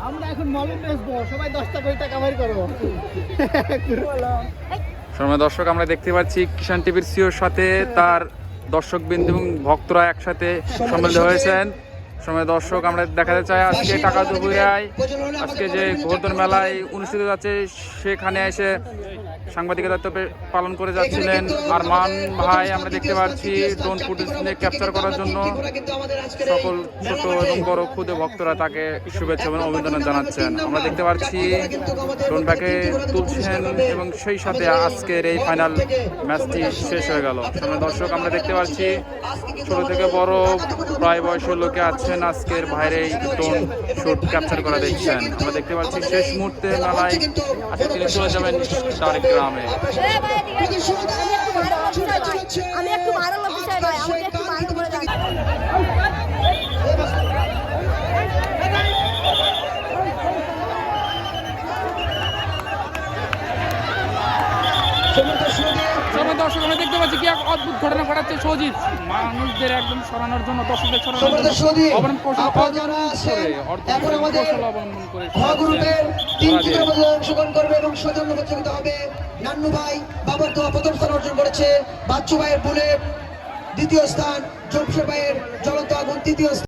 আমরা এখন মলম বেচবো, সবাই 10টা করে টাকা বের করবো। সময় দর্শক আমরা দেখতে পাচ্ছি কিষান টিভির সিওর সাথে তার দর্শক বিন্দু এবং ভক্তরা একসাথে সম্মিলিত হয়েছেন। সময় দর্শক আমরা দেখাতে চাই আজকে টাকা দুপুরায় আজকে যে গোবর্ধন মেলায় অনুষ্ঠিত যাচ্ছে সেখানে এসে সাংবাদিকের দায়িত্ব পালন করে যাচ্ছিলেন আরমান ভাই। আমরা দেখতে পাচ্ছি ড্রোন ফুটেজ ক্যাপচার করার জন্য সকল ছোট এবং বড় ক্ষুদে ভক্তরা তাকে শুভেচ্ছা এবং অভিনন্দন জানাচ্ছেন। আমরা দেখতে পাচ্ছি ড্রোন ভাইকে তুলছেন এবং সেই সাথে আজকের এই ফাইনাল ম্যাচটি শেষ হয়ে গেল। সময় দর্শক আমরা দেখতে পাচ্ছি ছোট থেকে বড় প্রায় বয়সের লোকে আছেন আজকের ভাইয়ের এই ড্রোন শুট ক্যাপচার করা দেখছেন। আমরা দেখতে পাচ্ছি শেষ মুহূর্তে মেলায় আজকে তিনি চলে যাবেন তারেক গ্রামে। আমি একটু ভালো লাগতে চাই ভাই, আমাকে একটু ভালো করে দাও। দর্শক আমরা দেখতে পাচ্ছি কি এক অদ্ভুত ঘটনা ঘটাচ্ছে সজীব মানুষদের একদম সরানোর জন্য দর্শকদের সরানোর জন্য অবলম্বন করে অংশগ্রহণ করবে এবং সৌজন্য প্রতিযোগিতা হবে। নান্নু ভাই বাবার দোয়া প্রথম স্থান অর্জন করেছে, বাচ্চু ভাইয়ের বুলেট দ্বিতীয় স্থান, জমশের ভাইয়ের জ্বলন্ত আগুন তৃতীয় স্থান।